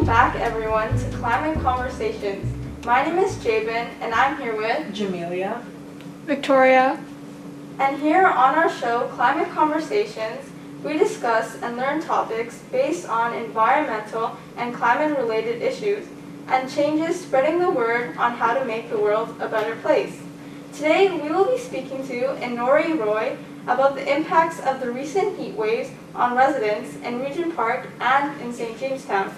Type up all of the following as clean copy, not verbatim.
back, everyone, to Climate Conversations. My name is Jabin, and I'm here with Jamelia, Victoria, and here on our show, Climate Conversations, we discuss and learn topics based on environmental and climate-related issues and changes, spreading the word on how to make the world a better place. Today, we will be speaking to Inory Roy about the impacts of the recent heat waves on residents in Regent Park and in St. Jamestown.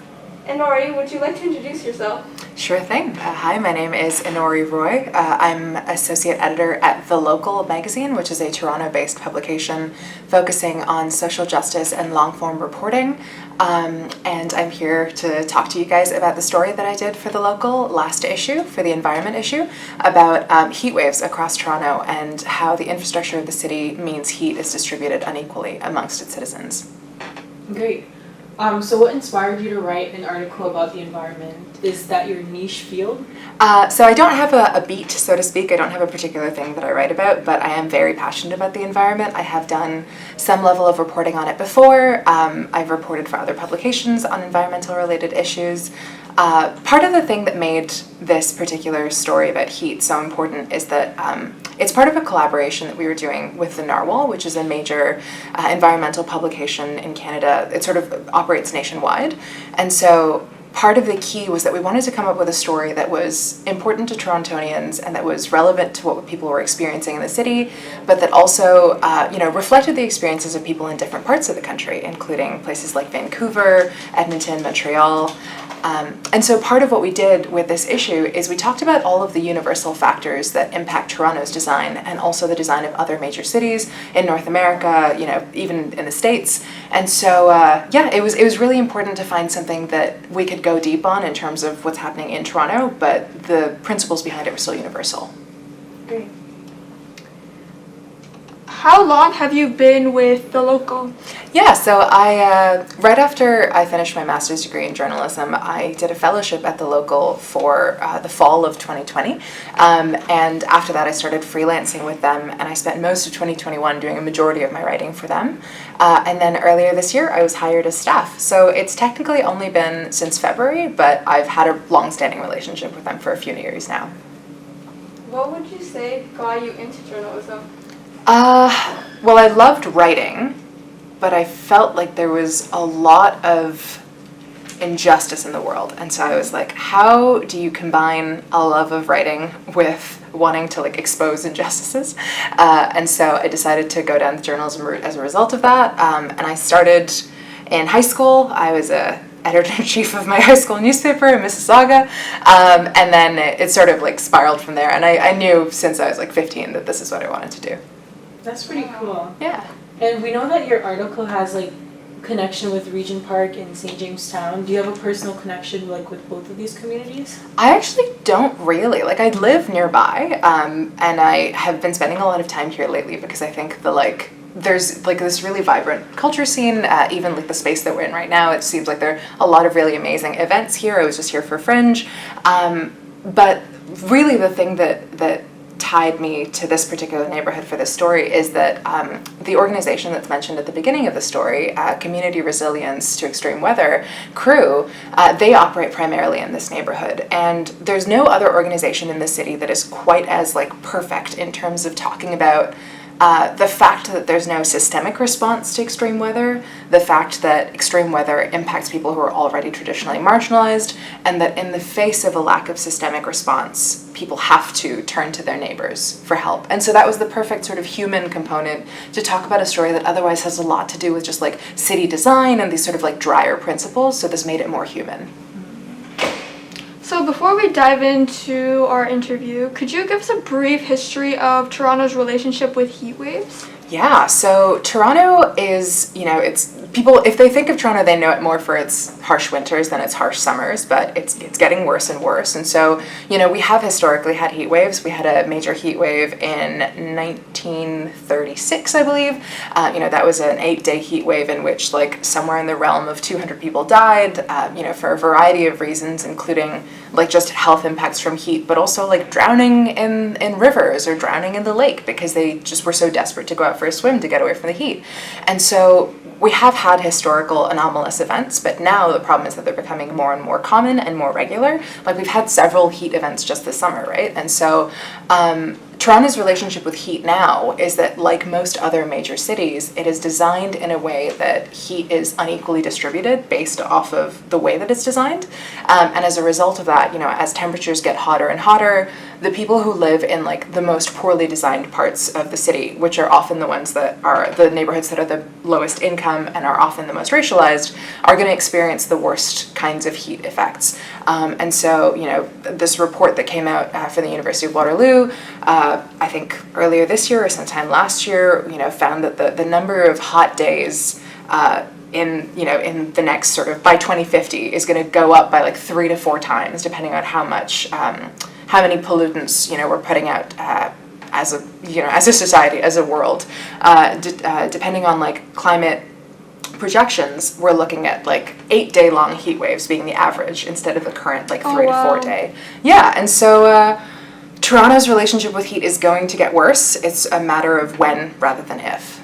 Inory, would you like to introduce yourself? Sure thing. Hi, my name is Inory Roy. I'm Associate Editor at The Local magazine, which is a Toronto-based publication focusing on social justice and long-form reporting. And I'm here to talk to you guys about the story that I did for The Local last issue, for the environment issue, about heat waves across Toronto and how the infrastructure of the city means heat is distributed unequally amongst its citizens. Great. So what inspired you to write an article about the environment? Is that your niche field? So I don't have a beat, so to speak. I don't have a particular thing that I write about, but I am very passionate about the environment. I have done some level of reporting on it before. I've reported for other publications on environmental related issues. Part of the thing that made this particular story about heat so important is that it's part of a collaboration that we were doing with the Narwhal, which is a major environmental publication in Canada. It sort of operates nationwide. And so part of the key was that we wanted to come up with a story that was important to Torontonians and that was relevant to what people were experiencing in the city, but that also reflected the experiences of people in different parts of the country, including places like Vancouver, Edmonton, Montreal. And so part of what we did with this issue is we talked about all of the universal factors that impact Toronto's design and also the design of other major cities in North America, even in the States. And so, it was really important to find something that we could go deep on in terms of what's happening in Toronto, but the principles behind it were still universal. Great. how long have you been with The Local? Yeah, so I right after I finished my master's degree in journalism, I did a fellowship at The Local for the fall of 2020. And after that, I started freelancing with them, and I spent most of 2021 doing a majority of my writing for them. And then earlier this year, I was hired as staff. So it's technically only been since February, but I've had a long-standing relationship with them for a few years now. What would you say got you into journalism? Well, I loved writing, but I felt like there was a lot of injustice in the world. And so I was like, how do you combine a love of writing with wanting to expose injustices? And so I decided to go down the journalism route as a result of that. And I started in high school. I was a editor-in-chief of my high school newspaper in Mississauga, and then it sort of spiraled from there. And I knew since I was 15 that this is what I wanted to do. That's pretty cool. Yeah. And we know that your article has connection with Regent Park and St. Jamestown. Do you have a personal connection with both of these communities? I actually don't really. I live nearby, and I have been spending a lot of time here lately because I think there's this really vibrant culture scene, even the space that we're in right now. It seems like there are a lot of really amazing events here. I was just here for Fringe. But really the thing that tied me to this particular neighborhood for this story is that the organization that's mentioned at the beginning of the story, Community Resilience to Extreme Weather Crew, they operate primarily in this neighborhood. And there's no other organization in the city that is quite as perfect in terms of talking about the fact that there's no systemic response to extreme weather, the fact that extreme weather impacts people who are already traditionally marginalized, and that in the face of a lack of systemic response, people have to turn to their neighbors for help. And so that was the perfect sort of human component to talk about a story that otherwise has a lot to do with just city design and these sort of drier principles, so this made it more human. So before we dive into our interview, could you give us a brief history of Toronto's relationship with heat waves? Yeah, so Toronto is, it's people, if they think of Toronto, they know it more for its harsh winters than its harsh summers, but it's getting worse and worse. And so, we have historically had heat waves. We had a major heat wave in 1936, I believe. That was an 8-day heat wave in which somewhere in the realm of 200 people died, for a variety of reasons, including like just health impacts from heat, but also like drowning in rivers or drowning in the lake because they just were so desperate to go out for a swim to get away from the heat. And so we have had historical anomalous events, but now the problem is that they're becoming more and more common and more regular. Like we've had several heat events just this summer, right? And so Toronto's relationship with heat now is that, like most other major cities, it is designed in a way that heat is unequally distributed based off of the way that it's designed. And as a result of that, you know, as temperatures get hotter and hotter, the people who live in like the most poorly designed parts of the city, which are often the ones that are the neighborhoods that are the lowest income and are often the most racialized, are going to experience the worst kinds of heat effects. And so, you know, this report that came out from the University of Waterloo, I think earlier this year or sometime last year, you know, found that the number of hot days in the next sort of by 2050 is going to go up by like 3 to 4 times, depending on how many pollutants, you know, we're putting out as a society, as a world. Depending on like climate projections, we're looking at like 8-day-long heat waves being the average instead of the current like 3 to 4 day. Yeah, and so Toronto's relationship with heat is going to get worse. It's a matter of when rather than if.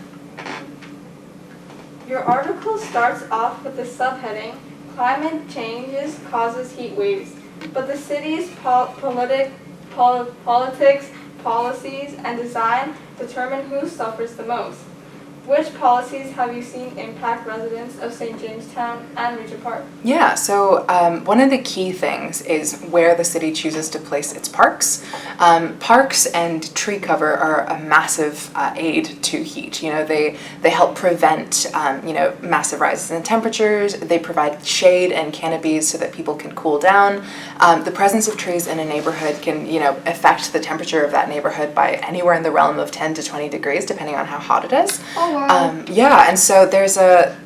Your article starts off with the subheading, Climate Changes Causes Heat Waves, but the city's politics, policies, and design determine who suffers the most. Which policies have you seen impact residents of St. Jamestown and Regent Park? Yeah, so one of the key things is where the city chooses to place its parks. Parks and tree cover are a massive aid to heat. You know, they help prevent massive rises in temperatures. They provide shade and canopies so that people can cool down. The presence of trees in a neighborhood can, you know, affect the temperature of that neighborhood by anywhere in the realm of 10 to 20 degrees, depending on how hot it is. Oh, wow. And so there's a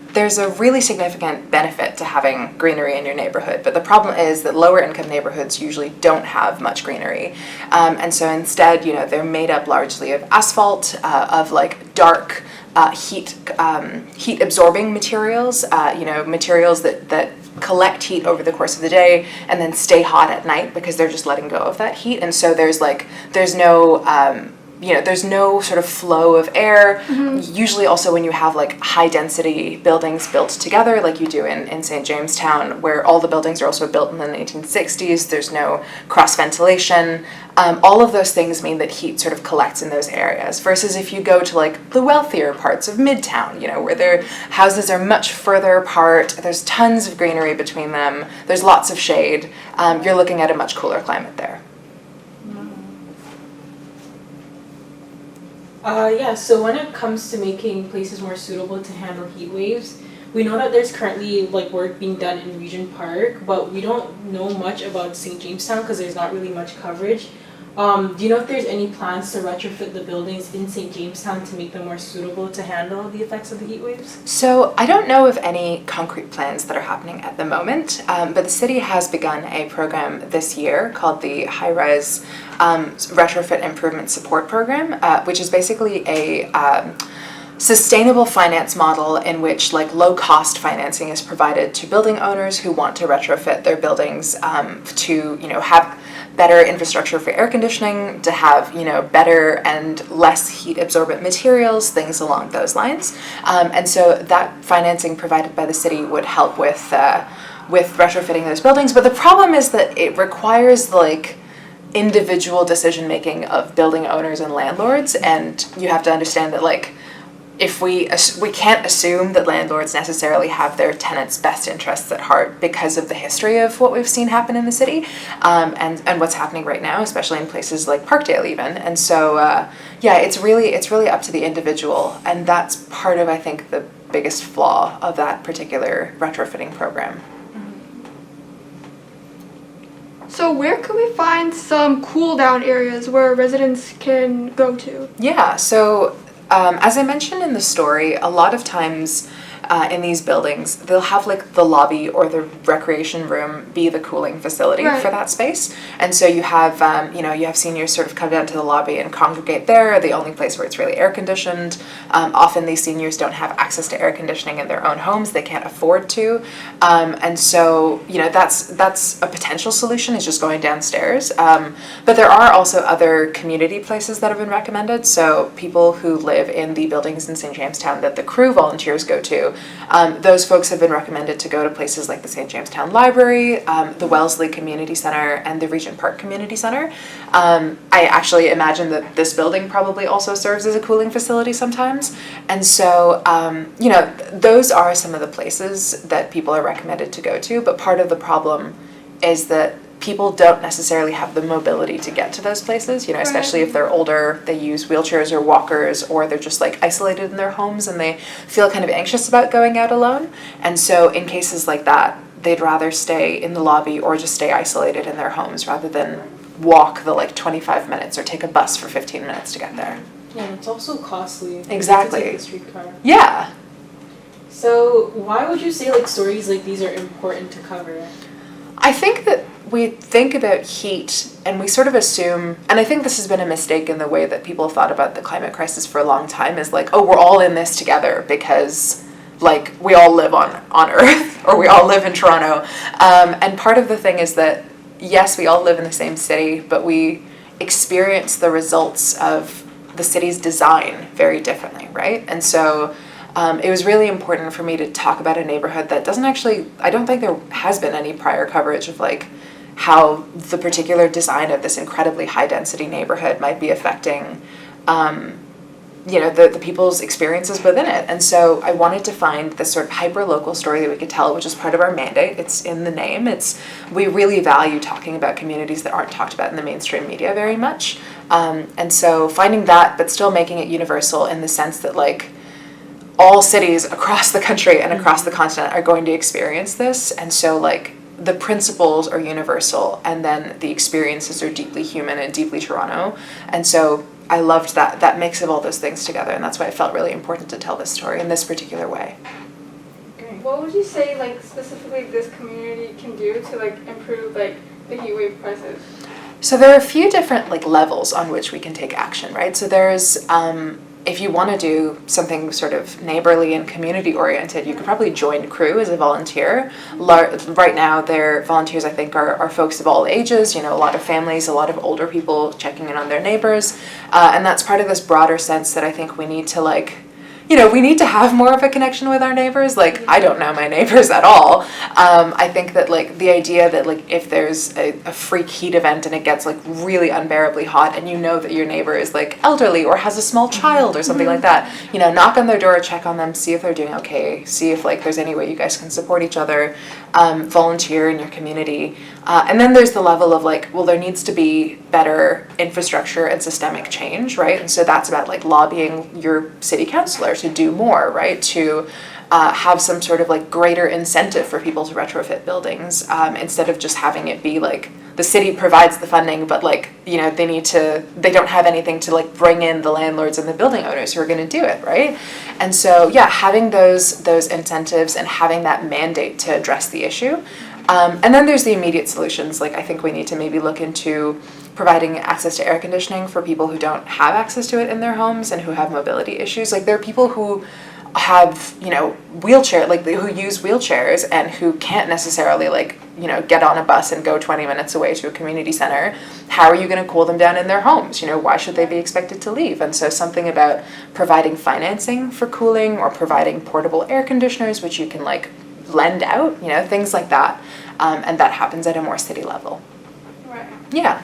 really significant benefit to having greenery in your neighborhood, but the problem is that lower income neighborhoods usually don't have much greenery, and so instead, you know, they're made up largely of asphalt, of like dark heat absorbing materials, materials that collect heat over the course of the day and then stay hot at night because they're just letting go of that heat, and so there's no sort of flow of air. Mm-hmm. Usually also when you have like high density buildings built together like you do in St. Jamestown, where all the buildings are also built in the 1960s, there's no cross ventilation. All of those things mean that heat sort of collects in those areas, versus if you go to like the wealthier parts of Midtown, you know, where their houses are much further apart, there's tons of greenery between them, there's lots of shade, you're looking at a much cooler climate there. So when it comes to making places more suitable to handle heat waves, we know that there's currently like work being done in Regent Park, but we don't know much about St. Jamestown because there's not really much coverage. Do you know if there's any plans to retrofit the buildings in St. Jamestown to make them more suitable to handle the effects of the heat waves? So I don't know of any concrete plans that are happening at the moment, but the city has begun a program this year called the High Rise Retrofit Improvement Support Program, which is basically a sustainable finance model in which like low cost financing is provided to building owners who want to retrofit their buildings to, you know, have better infrastructure for air conditioning, to have, you know, better and less heat absorbent materials, things along those lines. And so that financing provided by the city would help with retrofitting those buildings. But the problem is that it requires like individual decision making of building owners and landlords, and you have to understand that like if we can't assume that landlords necessarily have their tenants' best interests at heart because of the history of what we've seen happen in the city, and what's happening right now, especially in places like Parkdale even. And so it's really up to the individual, and that's part of, I think, the biggest flaw of that particular retrofitting program. So where could we find some cool down areas where residents can go to? Yeah, so as I mentioned in the story, a lot of times in these buildings, they'll have like the lobby or the recreation room be the cooling facility Right. for that space. And so you have, you have seniors sort of come down to the lobby and congregate there, the only place where it's really air conditioned. Often these seniors don't have access to air conditioning in their own homes, they can't afford to. And so, that's a potential solution, is just going downstairs. But there are also other community places that have been recommended. So people who live in the buildings in St. Jamestown that the crew volunteers go to, those folks have been recommended to go to places like the St. Jamestown Library, the Wellesley Community Center, and the Regent Park Community Center. I actually imagine that this building probably also serves as a cooling facility sometimes. And so, those are some of the places that people are recommended to go to. But part of the problem is that people don't necessarily have the mobility to get to those places, especially if they're older, they use wheelchairs or walkers, or they're just like isolated in their homes and they feel kind of anxious about going out alone. And so in cases like that, they'd rather stay in the lobby or just stay isolated in their homes rather than walk the 25 minutes or take a bus for 15 minutes to get there. Yeah, it's also costly. Exactly. To take the streetcar. Yeah. So why would you say stories like these are important to cover? I think that we think about heat and we sort of assume, and I think this has been a mistake in the way that people have thought about the climate crisis for a long time, is we're all in this together because we all live on Earth, or we all live in Toronto. And part of the thing is that, yes, we all live in the same city, but we experience the results of the city's design very differently, right? And so it was really important for me to talk about a neighborhood that doesn't actually, I don't think there has been any prior coverage of how the particular design of this incredibly high density neighborhood might be affecting the people's experiences within it. And so I wanted to find this sort of hyper-local story that we could tell, which is part of our mandate. It's in the name. We really value talking about communities that aren't talked about in the mainstream media very much. And so finding that, but still making it universal in the sense that all cities across the country and across the continent are going to experience this. And so the principles are universal, and then the experiences are deeply human and deeply Toronto. And so I loved that mix of all those things together, and that's why it felt really important to tell this story in this particular way. What would you say, specifically this community can do to, improve, the heatwave crisis? So there are a few different, levels on which we can take action, right? So there's, if you want to do something sort of neighborly and community-oriented, you could probably join Crew as a volunteer. Right now, their volunteers, I think, are folks of all ages, a lot of families, a lot of older people checking in on their neighbors. And that's part of this broader sense that I think we need to, we need to have more of a connection with our neighbors. I don't know my neighbors at all. I think that, the idea that, if there's a freak heat event and it gets, really unbearably hot, and you know that your neighbor is, elderly or has a small child or something like that, knock on their door, check on them, see if they're doing okay, see if, there's any way you guys can support each other, volunteer in your community. And then there's the level of, well, there needs to be better infrastructure and systemic change, right? And so that's about, lobbying your city councilor to do more, right? To have some sort of greater incentive for people to retrofit buildings, instead of just having it be the city provides the funding, but they don't have anything to bring in the landlords and the building owners who are going to do it, right? And so having those incentives and having that mandate to address the issue. And then there's the immediate solutions. I think we need to maybe look into providing access to air conditioning for people who don't have access to it in their homes and who have mobility issues. There are people who have, wheelchair, who use wheelchairs and who can't necessarily, get on a bus and go 20 minutes away to a community center. How are you going to cool them down in their homes? Why should they be expected to leave? And so something about providing financing for cooling or providing portable air conditioners, which you can, lend out, things like that. And that happens at a more city level. Right. Yeah.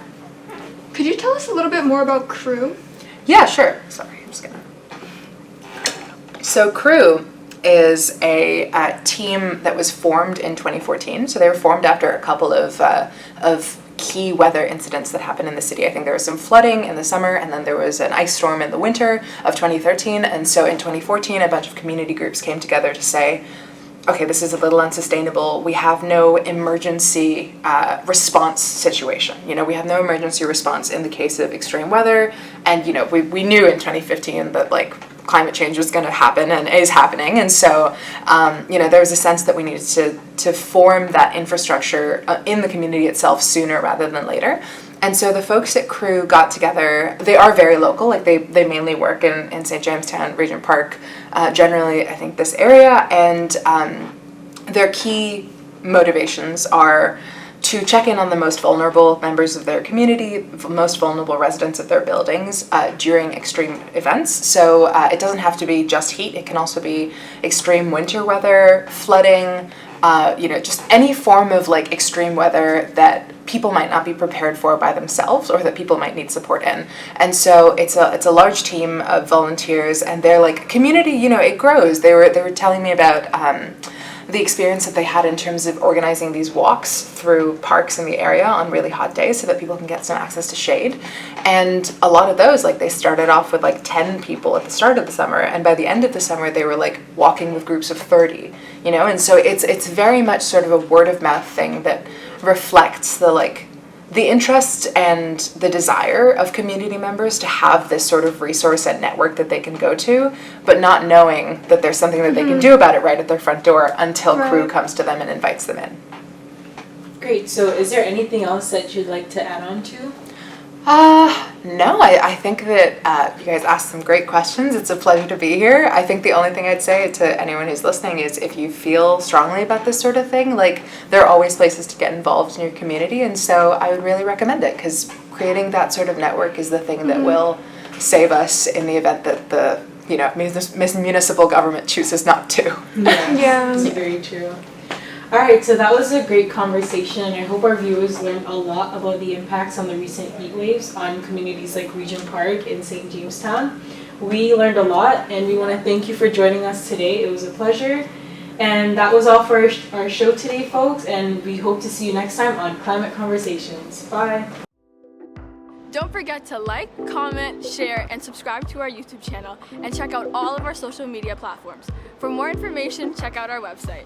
Could you tell us a little bit more about Crew? Yeah, sure. Sorry, I'm just gonna. So Crew is a team that was formed in 2014. So they were formed after a couple of key weather incidents that happened in the city. I think there was some flooding in the summer, and then there was an ice storm in the winter of 2013. And so in 2014, a bunch of community groups came together to say, okay, this is a little unsustainable. We have no emergency response situation. We have no emergency response in the case of extreme weather. And, we knew in 2015 that, climate change was going to happen and is happening. And so, there was a sense that we needed to form that infrastructure in the community itself sooner rather than later. And so the folks at Crew got together. They are very local, like they mainly work in St. Jamestown, Regent Park, generally I think this area, and their key motivations are to check in on the most vulnerable members of their community, most vulnerable residents of their buildings during extreme events. So it doesn't have to be just heat, it can also be extreme winter weather, flooding, just any form of like extreme weather that people might not be prepared for by themselves or that people might need support in. And so it's a large team of volunteers, and they're like community, it grows. They were telling me about the experience that they had in terms of organizing these walks through parks in the area on really hot days so that people can get some access to shade. And a lot of those, like they started off with like 10 people at the start of the summer, and by the end of the summer they were like walking with groups of 30, and so it's very much sort of a word of mouth thing that reflects the interest and the desire of community members to have this sort of resource and network that they can go to, but not knowing that there's something that they can do about it right at their front door until Crew comes to them and invites them in. Great. So is there anything else that you'd like to add on to? No, I think that you guys asked some great questions. It's a pleasure to be here. I think the only thing I'd say to anyone who's listening is if you feel strongly about this sort of thing, like there are always places to get involved in your community, and so I would really recommend it, because creating that sort of network is the thing that will save us in the event that the municipal government chooses not to. Yeah. That's very true. All right, so that was a great conversation, and I hope our viewers learned a lot about the impacts on the recent heat waves on communities like Regent Park in St. Jamestown. We learned a lot, and we want to thank you for joining us today. It was a pleasure. And that was all for our show today, folks, and we hope to see you next time on Climate Conversations. Bye. Don't forget to like, comment, share, and subscribe to our YouTube channel, and check out all of our social media platforms. For more information, check out our website.